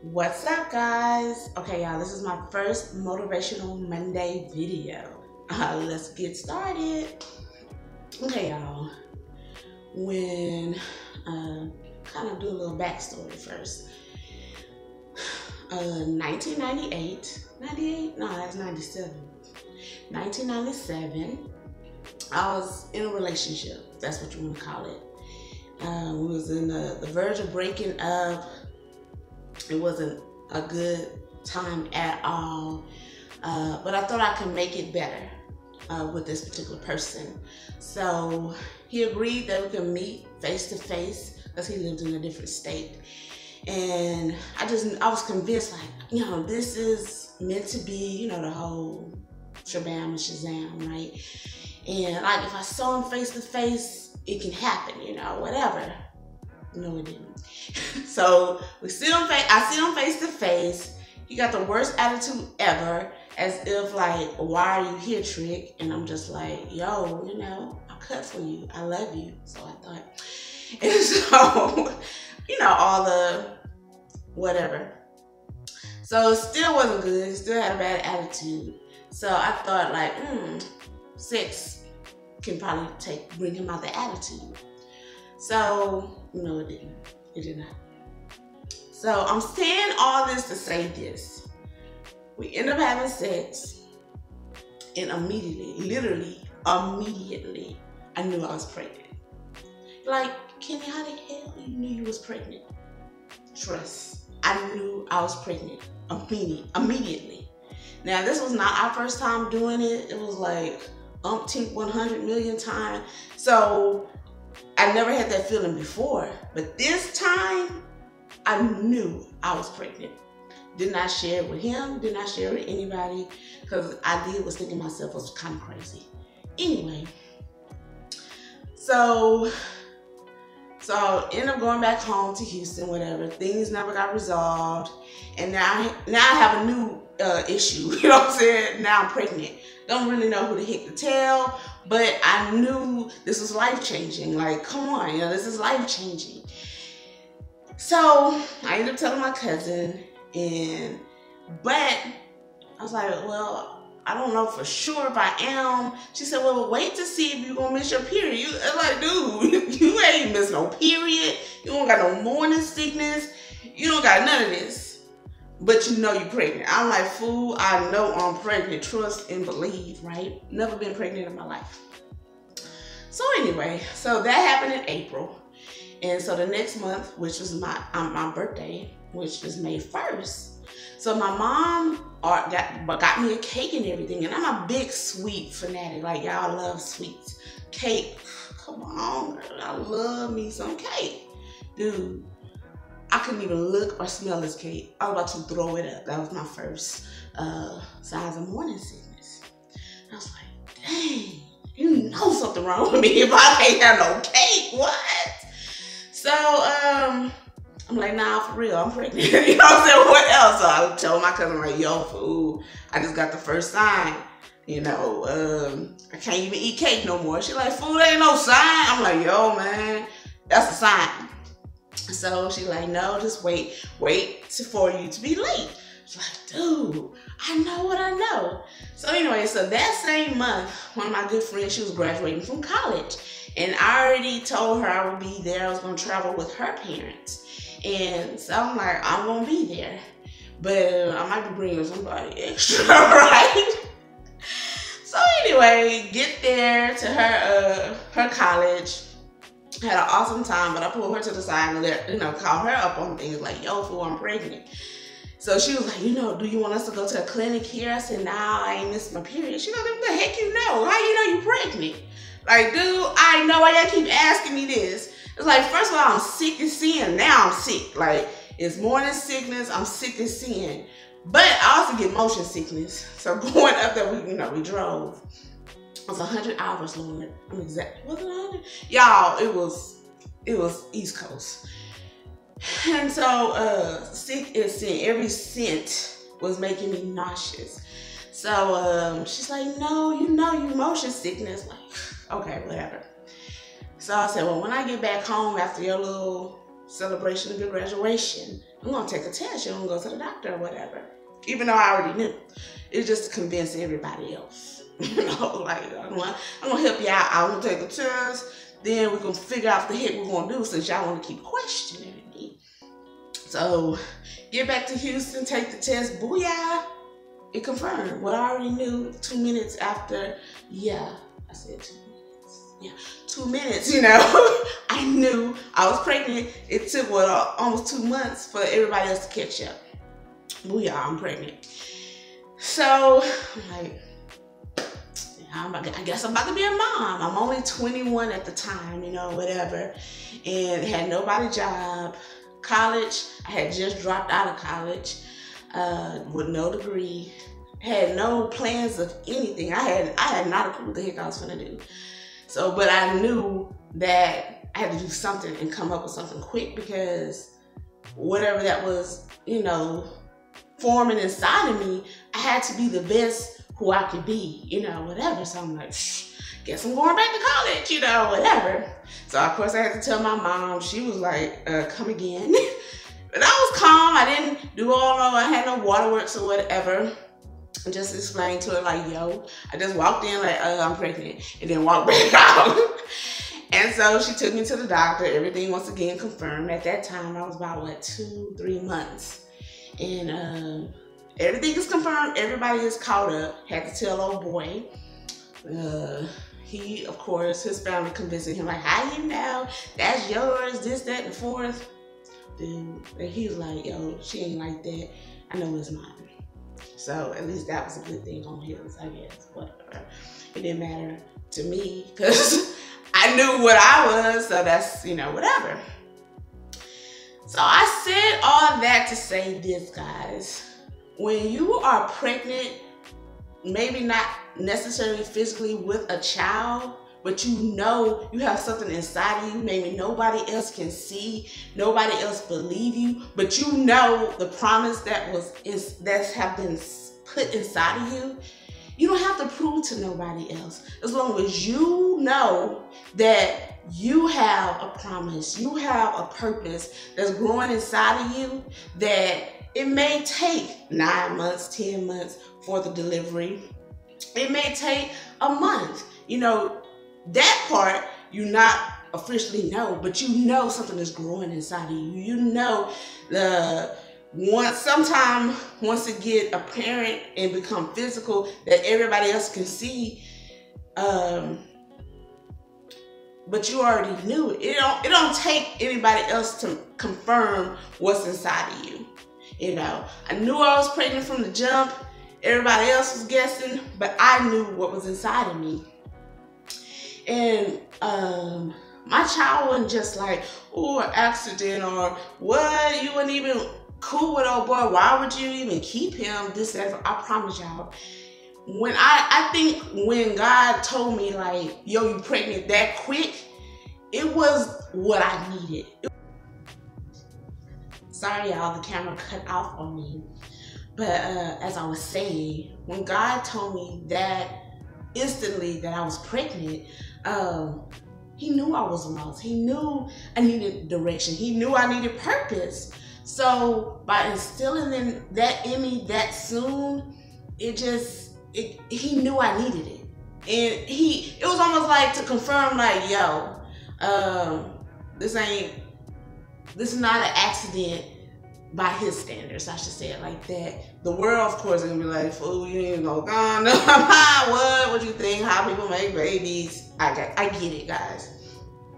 What's up, guys? Okay, y'all, this is my first Motivational Monday video. Let's get started. Okay, y'all, when kind of do a little backstory first. 1998, no, that's 97. 1997, I was in a relationship, that's what you want to call it. We was in the verge of breaking up. It wasn't a good time at all, but I thought I could make it better with this particular person. So he agreed that we could meet face to face because he lived in a different state. And I was convinced, like, you know, this is meant to be, you know, the whole shabam and shazam, right? And like, if I saw him face to face, it can happen, you know, whatever. No, it didn't. So I see him face to face. He got the worst attitude ever, as if like, why are you here, Trick? And I'm just like, yo, you know, I'll cut for you. I love you. So I thought, and so, you know, all the whatever. So it still wasn't good. He still had a bad attitude. So I thought, like, sex can probably bring him out the attitude. So, no, it didn't. It did not. So I'm saying all this to say this. We end up having sex, and literally immediately, I knew I was pregnant. Like, Kenny, how the hell you knew you was pregnant? Trust, I knew I was pregnant immediately. Now, this was not our first time doing it. It was like umpteen 100 million times. So I never had that feeling before, but this time I knew I was pregnant. Did not share it with him, did not share it with anybody, because I was thinking myself was kind of crazy. Anyway, so I ended up going back home to Houston, whatever. Things never got resolved, and now I have a new issue. You know what I'm saying? Now I'm pregnant. Don't really know who the heck to tell, but I knew this was life-changing. Like, come on, you know, this is life-changing. So I ended up telling my cousin, but I was like, well, I don't know for sure if I am. She said, well, wait to see if you're gonna miss your period. I'm like, dude, you ain't miss no period. You don't got no morning sickness. You don't got none of this. But you know you're pregnant. I'm like, fool, I know I'm pregnant. Trust and believe, right? Never been pregnant in my life. So anyway, so that happened in April. And so the next month, which was my birthday, which is May 1st. So my mom got me a cake and everything. And I'm a big sweet fanatic. Like, y'all love sweets. Cake, come on, girl. I love me some cake. Dude, I couldn't even look or smell this cake. I was about to throw it up. That was my first signs of morning sickness. I was like, dang, you know something wrong with me if I can't have no cake. What? So I'm like, nah, for real, I'm pregnant. You know what I'm saying? What else? So I told my cousin, like, yo, fool, I just got the first sign. You know, I can't even eat cake no more. She like, fool, there ain't no sign. I'm like, yo, man, that's a sign. So she like, no, just wait for you to be late. She's like, dude, I know what I know. So anyway, so that same month, one of my good friends, she was graduating from college. And I already told her I would be there. I was going to travel with her parents. And so I'm like, I'm going to be there. But I might be bringing somebody extra, right? So anyway, get there to her college. Had an awesome time, but I pulled her to the side and call her up on things like, yo, fool, I'm pregnant. So she was like, you know, do you want us to go to a clinic here? I said, nah, I ain't missed my period. She goes, what the heck you know? How you know you pregnant? Like, dude, I know why y'all keep asking me this. It's like, first of all, I'm sick as sin. Now I'm sick. Like, it's morning sickness. I'm sick as sin. But I also get motion sickness. So going up there, we drove. It was 100 hours, Lord. I'm exactly, was it 100? Y'all, it was East Coast. And so, sick as sin. Every scent was making me nauseous. So, she's like, no, you know you motion sickness. Like, okay, whatever. So I said, well, when I get back home after your little celebration of your graduation. I'm gonna take a test. You're gonna go to the doctor or whatever. Even though I already knew. It's just to convince everybody else. You know, like I'm gonna help you out. I'm gonna take a test. Then we're gonna figure out what the heck we're gonna do since y'all wanna keep questioning me. So get back to Houston, take the test, booyah. It confirmed what I already knew 2 minutes after. Yeah, I said 2 minutes. Yeah, 2 minutes, you know. I knew I was pregnant. It took almost 2 months for everybody else to catch up. Booyah, I'm pregnant. So I'm like, I guess I'm about to be a mom. I'm only 21 at the time, you know, whatever. And had nobody job. College, I had just dropped out of college with no degree. Had no plans of anything. I had not a clue what the heck I was gonna do. So, but I knew that I had to do something and come up with something quick, because whatever that was, you know, forming inside of me, I had to be the best who I could be, you know, whatever. So I'm like, guess I'm going back to college, you know, whatever. So of course I had to tell my mom. She was like, come again. But I was calm. I didn't do I had no waterworks or whatever. I just explained to her like, yo, I just walked in like, I'm pregnant, and then walked back out. And so she took me to the doctor. Everything once again confirmed. At that time I was about 2-3 months. And everything is confirmed. Everybody is caught up. Had to tell old boy. He, of course, his family convincing him like, how you know? That's yours, this, that, and the fourth. Dude, he was like, yo, she ain't like that. I know it's mine. So at least that was a good thing on his, I guess. Whatever. It didn't matter to me because I knew what I was. So that's, you know, whatever. So I said all that to say this, guys. When you are pregnant, maybe not necessarily physically with a child, but you know you have something inside of you, maybe nobody else can see, nobody else believe you, but you know the promise that have been put inside of you. You don't have to prove to nobody else. As long as you know that you have a promise, you have a purpose that's growing inside of you, that it may take 9 months, 10 months for the delivery. It may take a month. You know, that part you not officially know, but you know something is growing inside of you. You know once it get apparent and become physical that everybody else can see, but you already knew it. It don't take anybody else to confirm what's inside of you. You know, I knew I was pregnant from the jump. Everybody else was guessing, but I knew what was inside of me. And my child wasn't just like, oh, an accident, or what, you weren't even cool with old boy, why would you even keep him? This, that. I promise y'all, when I think when God told me like, yo, you pregnant that quick, it was what I needed. Sorry y'all, the camera cut off on me. But as I was saying, when God told me that instantly that I was pregnant, he knew I was lost. He knew I needed direction. He knew I needed purpose. So by instilling that in me that soon, he knew I needed it. And it was almost like to confirm like, yo, this is not an accident by his standards. I should say it like that. The world, of course, is gonna be like, fool, you ain't gonna go, no, what you think, how people make babies. I get it, guys.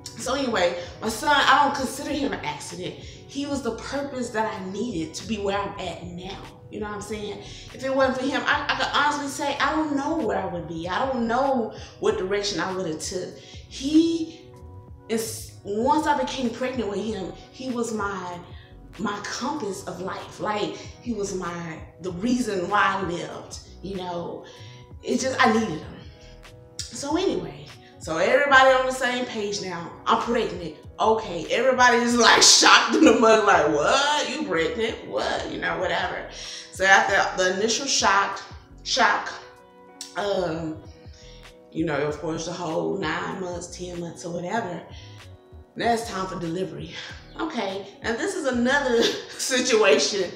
So anyway, my son, I don't consider him an accident. He was the purpose that I needed to be where I'm at now. You know what I'm saying? If it wasn't for him, I could honestly say, I don't know where I would be. I don't know what direction I would have took. Once I became pregnant with him, he was my compass of life. Like, he was the reason why I lived. You know, I needed him. So anyway, so everybody on the same page now. I'm pregnant. Okay, everybody is like shocked in the mud, like, what? You pregnant? What? You know, whatever. So after the initial shock, you know, of course, the whole 9 months, 10 months or whatever. now it's time for delivery. Okay, and this is another situation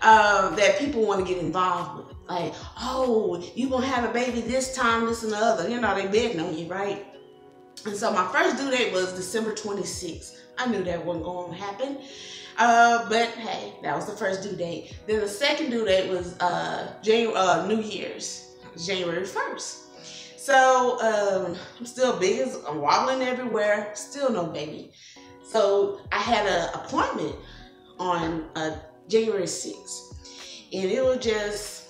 that people want to get involved with. Like, oh, you gonna have a baby this time, this and the other. You know, they betting on you, right? And so my first due date was December 26th. I knew that wasn't going to happen. But hey, that was the first due date. Then the second due date was New Year's, January 1st. So I'm still big as I'm wobbling everywhere, still no baby. So I had an appointment on January 6th, and it was just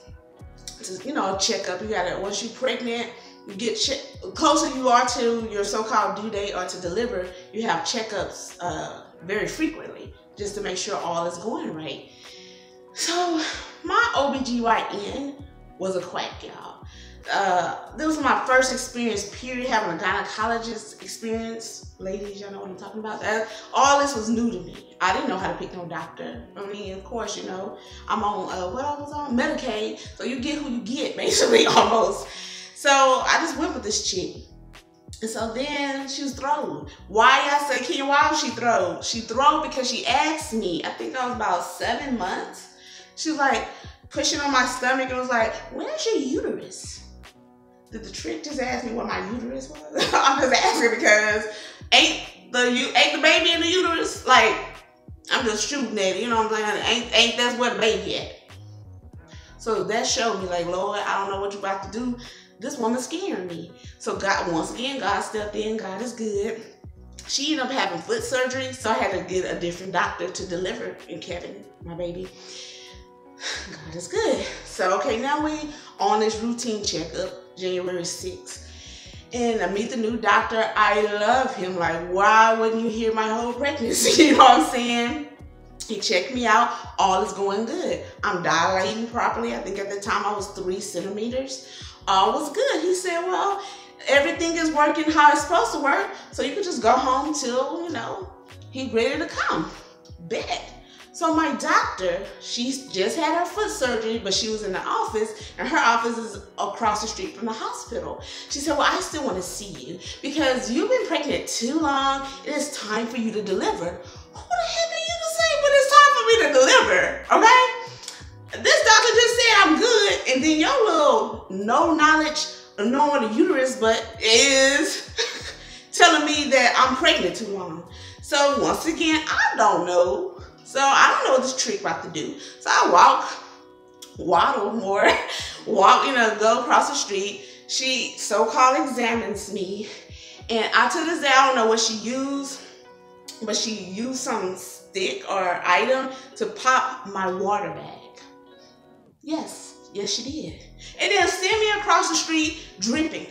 you know, a checkup. You gotta, once you're pregnant, you get closer you are to your so-called due date or to deliver, you have checkups very frequently just to make sure all is going right. So my OBGYN was a quack, y'all. This was my first experience, period, having a gynecologist experience. Ladies, y'all know what I'm talking about. All this was new to me. I didn't know how to pick no doctor. I mean, of course, you know, I'm on, what I was on? Medicaid. So you get who you get, basically, almost. So I just went with this chick. And so then she was thrown. Why I say, Ken, why was she thrown? She thrown because she asked me, I think I was about 7 months. She was like pushing on my stomach and was like, where's your uterus? Did the trick just ask me what my uterus was? I'm just asking because ain't the baby in the uterus? Like, I'm just shooting at it, you know what I'm saying? Ain't that's where the baby at. So that showed me, like, Lord, I don't know what you're about to do. This woman's scaring me. So God, once again, God stepped in. God is good. She ended up having foot surgery, so I had to get a different doctor to deliver in Kevin, my baby. God is good. So, okay, now we on this routine checkup, January 6th. And I meet the new doctor. I love him. Like, why wouldn't you hear my whole pregnancy? You know what I'm saying? He checked me out. All is going good. I'm dilating properly. I think at the time I was 3 centimeters. All was good. He said, well, everything is working how it's supposed to work. So you could just go home till, you know, he's ready to come. Bet. So my doctor, she's just had her foot surgery, but she was in the office, and her office is across the street from the hospital. She said, well, I still want to see you because you've been pregnant too long. It is time for you to deliver. Who the heck are you to say when it's time for me to deliver? Okay? This doctor just said I'm good, and then your little no knowledge of knowing the uterus, but is telling me that I'm pregnant too long. So once again, I don't know. So I don't know what this trick about to do. So I waddle more, go across the street. She so-called examines me, and to this day, I don't know what she used, but she used some stick or item to pop my water bag. Yes, she did. And then send me across the street dripping.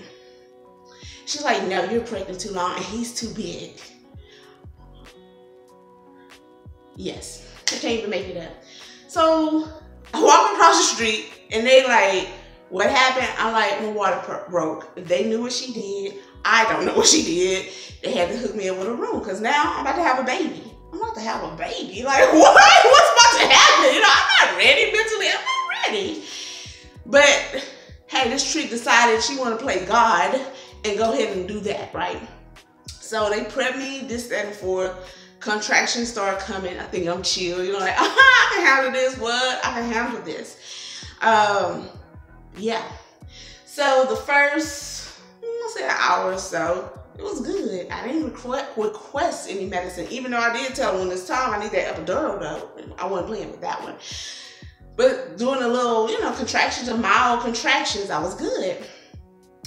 She's like, no, you're pregnant too long, and he's too big. Yes, I can't even make it up. So I walk across the street and they like, what happened? I'm like, my water broke. If they knew what she did, I don't know what she did. They had to hook me up with a room because now I'm about to have a baby. I'm about to have a baby. Like, what? What's about to happen? You know, I'm not ready mentally. I'm not ready. But hey, this trick decided she want to play God and go ahead and do that, right? So they prep me, this, that, and forth. Contractions start coming. I think I'm chill. You know, like, I can handle this. What? I can handle this. Yeah. So the first, I'll say an hour or so, it was good. I didn't request any medicine, even though I did tell them when it's time I need that epidural though. I wasn't playing with that one. But doing a little, contractions and mild contractions, I was good.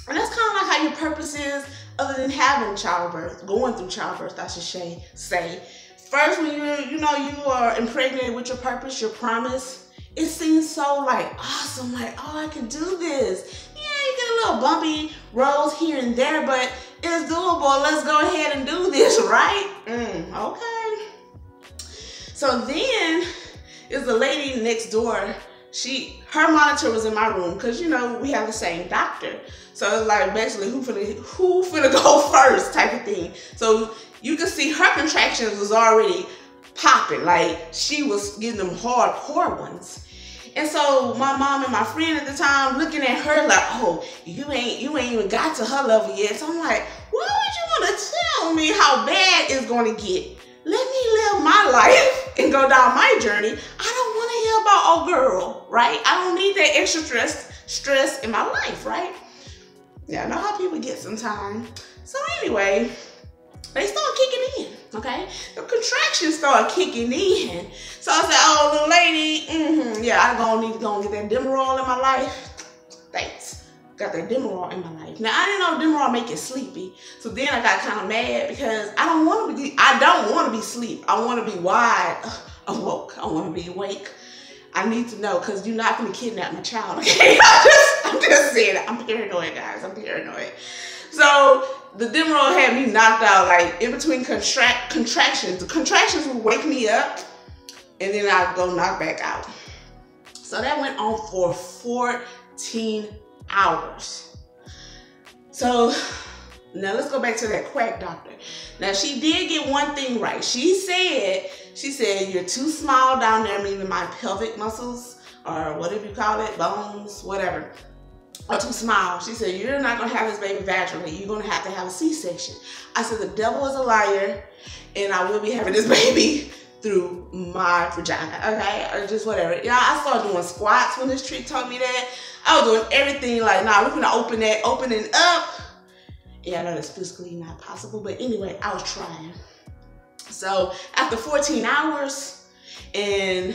And that's kind of like how your purpose is, other than having childbirth, going through childbirth, I should say. First, when you are impregnated with your purpose, your promise, it seems so like awesome, like, oh, I can do this. Yeah, you get a little bumpy roads here and there, but it's doable. Let's go ahead and do this, right? Okay. So then, is the lady next door. Her monitor was in my room because we have the same doctor. So it's like basically who finna go first type of thing. So you can see her contractions was already popping. Like she was getting them hardcore ones. And so my mom and my friend at the time looking at her like, oh, you ain't even got to her level yet. So I'm like, why would you want to tell me how bad it's going to get. Let me live my life and go down my journey. I don't want to hear about, oh girl, right? I don't need that extra stress in my life, right? Yeah, I know how people get sometimes. So anyway, they start kicking in, okay? The contractions start kicking in. So I said, oh, little lady, yeah, I'm going to need to go and get that Demerol in my life. Thanks. Got that Demerol in my life. Now, I didn't know Demerol make you sleepy. So then I got kind of mad because I don't want to be asleep. I want to be wide awoke. I want to be awake. I need to know because you're not going to kidnap my child, okay? I'm just saying it. I'm paranoid, guys. I'm paranoid. So the Demerol had me knocked out, like in between contractions. The contractions would wake me up and then I'd go knock back out. So that went on for 14 hours. So now let's go back to that quack doctor. Now she did get one thing right. She said you're too small down there, meaning my pelvic muscles or whatever you call it, bones, whatever, are too small. She said you're not gonna have this baby vaginally. You're gonna have to have a C-section. I said the devil is a liar, and I will be having this baby through my vagina, okay, or just whatever. Yeah, I started doing squats when this chick told me that. I was doing everything like, nah, we're gonna open it up. Yeah, I know that's physically not possible, but anyway, I was trying. So after 14 hours and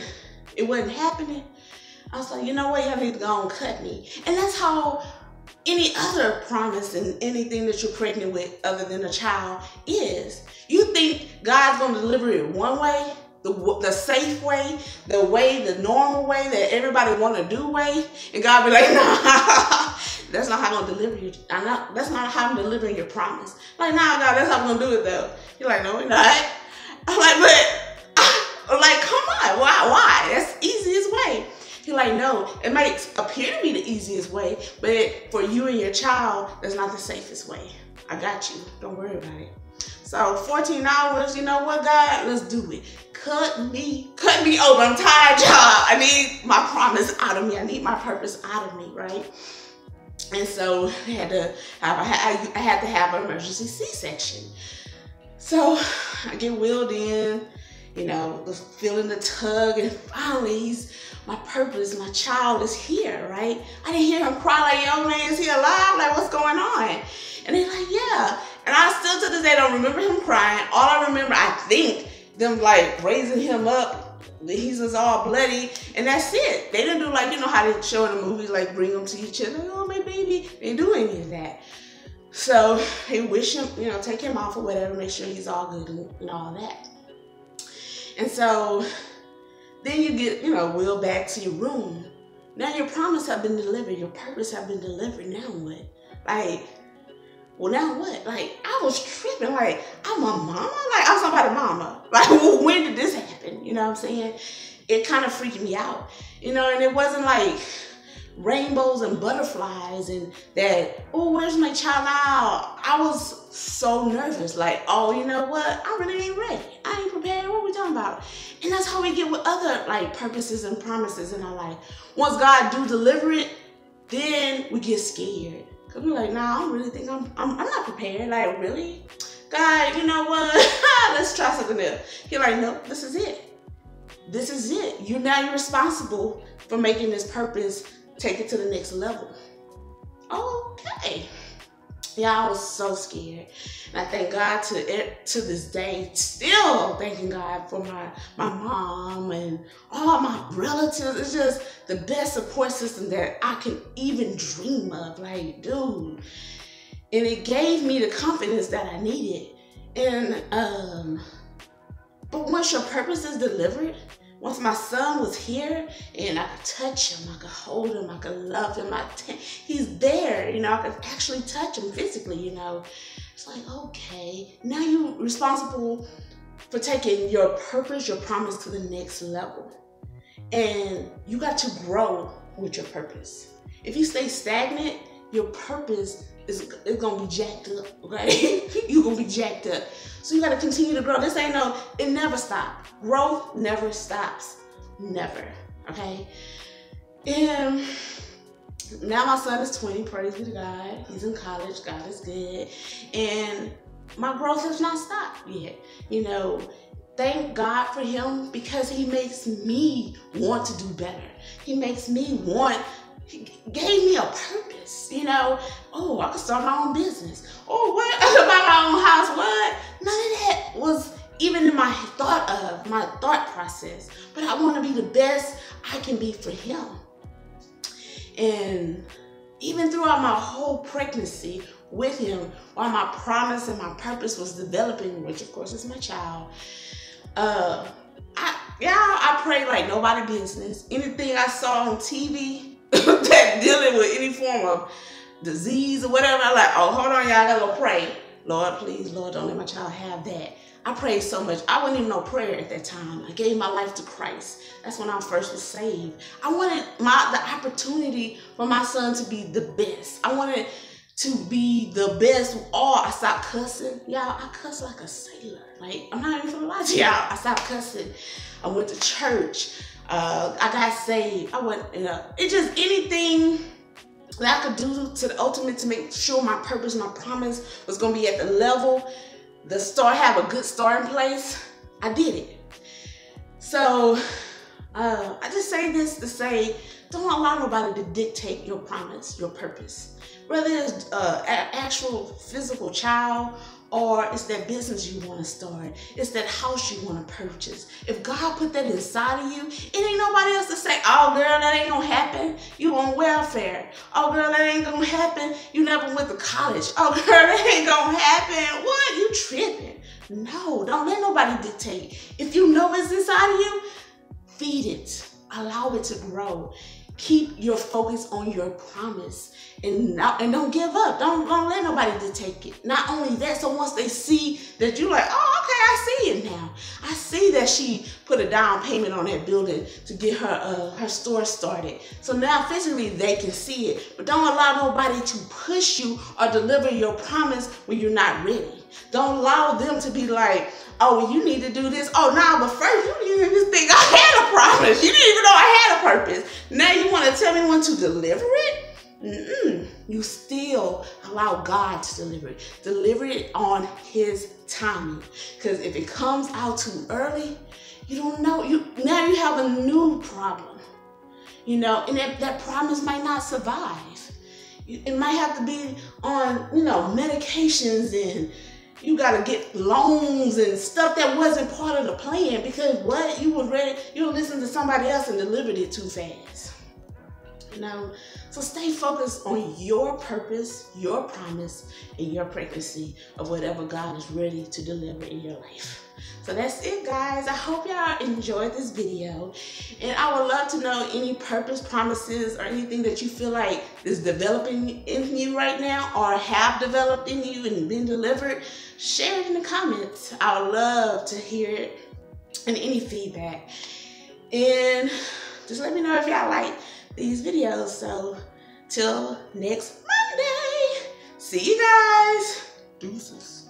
it wasn't happening, I was like, you know what, y'all need to go and cut me. And that's how any other promise and anything that you're pregnant with other than a child is. You think God's gonna deliver it one way, the safe way, the normal way that everybody wanna do way, and God be like, nah, that's not how I'm gonna deliver you. That's not how I'm delivering your promise. Like, nah, God, that's how I'm gonna do it though. You're like, no, we're not. I'm like, but, like, come on, why? That's the easiest way. He's like, no, it might appear to be the easiest way, but for you and your child, that's not the safest way. I got you. Don't worry about it. So 14 hours, you know what, God? Let's do it. Cut me open. I'm tired, y'all. I need my promise out of me. I need my purpose out of me, right? And so I had to have an emergency C-section. So I get wheeled in, you know, feeling the tug, and finally my purpose, my child is here, right? I didn't hear him cry like, yo, man, is he alive? Like, what's going on? And they're like, yeah. And I still to this day don't remember him crying. All I remember, I think, them like raising him up. He's just all bloody, and that's it. They didn't do like, you know how they show in the movies, like bring him to each other, like, oh, my baby. They didn't do any of that. So they wish him, you know, take him off or whatever, make sure he's all good and all that. And so then you get, you know, wheeled back to your room. Now your promise have been delivered. Your purpose have been delivered. Now what? Like, well, now what? Like, I was tripping. Like, I'm a mama? Like, I'm somebody's mama. Like, well, when did this happen? You know what I'm saying? It kind of freaked me out. You know, and it wasn't like rainbows and butterflies and that, oh, where's my child now? I was so nervous. Like, oh, you know what? I really ain't ready. I ain't prepared. What are we talking about? And that's how we get with other, like, purposes and promises in our life. Once God do deliver it, then we get scared. Cause we're like, nah, I don't really think I'm not prepared. Like, really? God, you know what? Let's try something else. You're like, no, this is it. This is it. You're responsible for making this purpose take it to the next level. Okay. Yeah, I was so scared. And I thank God to this day, still thanking God for my mom and all my relatives. It's just the best support system that I can even dream of. Like, dude. And it gave me the confidence that I needed. And, but once your purpose is delivered, once my son was here and I could touch him, I could hold him, I could love him, he's there, you know, I could actually touch him physically, you know. It's like, okay, now you're responsible for taking your purpose, your promise to the next level. And you got to grow with your purpose. If you stay stagnant, your purpose is going to be jacked up, okay? You're going to be jacked up. So you got to continue to grow. This ain't it never stops. Growth never stops. Never, okay? And now my son is 20, praise be to God. He's in college, God is good. And my growth has not stopped yet. You know, thank God for him, because he makes me want to do better. He makes me want, he gave me a purpose, you know. Oh, I could start my own business. Oh, what? I could buy my own house. What? None of that was even in my thought process. But I want to be the best I can be for him. And even throughout my whole pregnancy with him, while my promise and my purpose was developing, which of course is my child, I prayed like nobody business. Anything I saw on TV that dealing with any form of disease or whatever, I'm like, oh, hold on, y'all, I gotta go pray. Lord, please, Lord, don't let my child have that. I prayed so much. I wasn't even know prayer at that time. I gave my life to Christ. That's when I first was saved. I wanted the opportunity for my son to be the best. I wanted to be the best. Oh, I stopped cussing. Y'all, I cuss like a sailor. Like, I'm not even gonna lie to y'all. I stopped cussing. I went to church. I got saved. I went, it just anything that I could do to the ultimate to make sure my purpose, my promise was gonna be at the level, have a good starting place. I did it. So I just say this to say, don't allow nobody to dictate your promise, your purpose. Whether it's an actual physical child, or it's that business you want to start, it's that house you want to purchase. If God put that inside of you, it ain't nobody else to say, oh girl, that ain't gonna happen. You on welfare. Oh girl, that ain't gonna happen. You never went to college. Oh girl, that ain't gonna happen. What? You tripping. No, don't let nobody dictate. If you know it's inside of you, feed it. Allow it to grow. Keep your focus on your promise, and don't give up. Don't let nobody dictate it. Not only that, so once they see that you're like, oh, okay, I see it now. I see that she put a down payment on that building to get her store started. So now physically they can see it. But don't allow nobody to push you or deliver your promise when you're not ready. Don't allow them to be like, oh, well, you need to do this. Oh, no, but first you didn't even think I had a promise. You didn't even know I had a purpose. Now you want to tell me when to deliver it? You still allow God to deliver it. Deliver it on his timing. Because if it comes out too early, you don't know. Now you have a new problem. You know, and that promise might not survive. It might have to be on, medications, and you got to get loans and stuff that wasn't part of the plan, because what? You listened to somebody else and delivered it too fast. So stay focused on your purpose, your promise, and your pregnancy of whatever God is ready to deliver in your life. So that's it, guys. I hope y'all enjoyed this video, and I would love to know any purpose, promises, or anything that you feel like is developing in you right now, or have developed in you and been delivered. Share it in the comments. I would love to hear it, and any feedback. And just let me know if y'all like these videos. So till next Monday, see you guys. Deuces.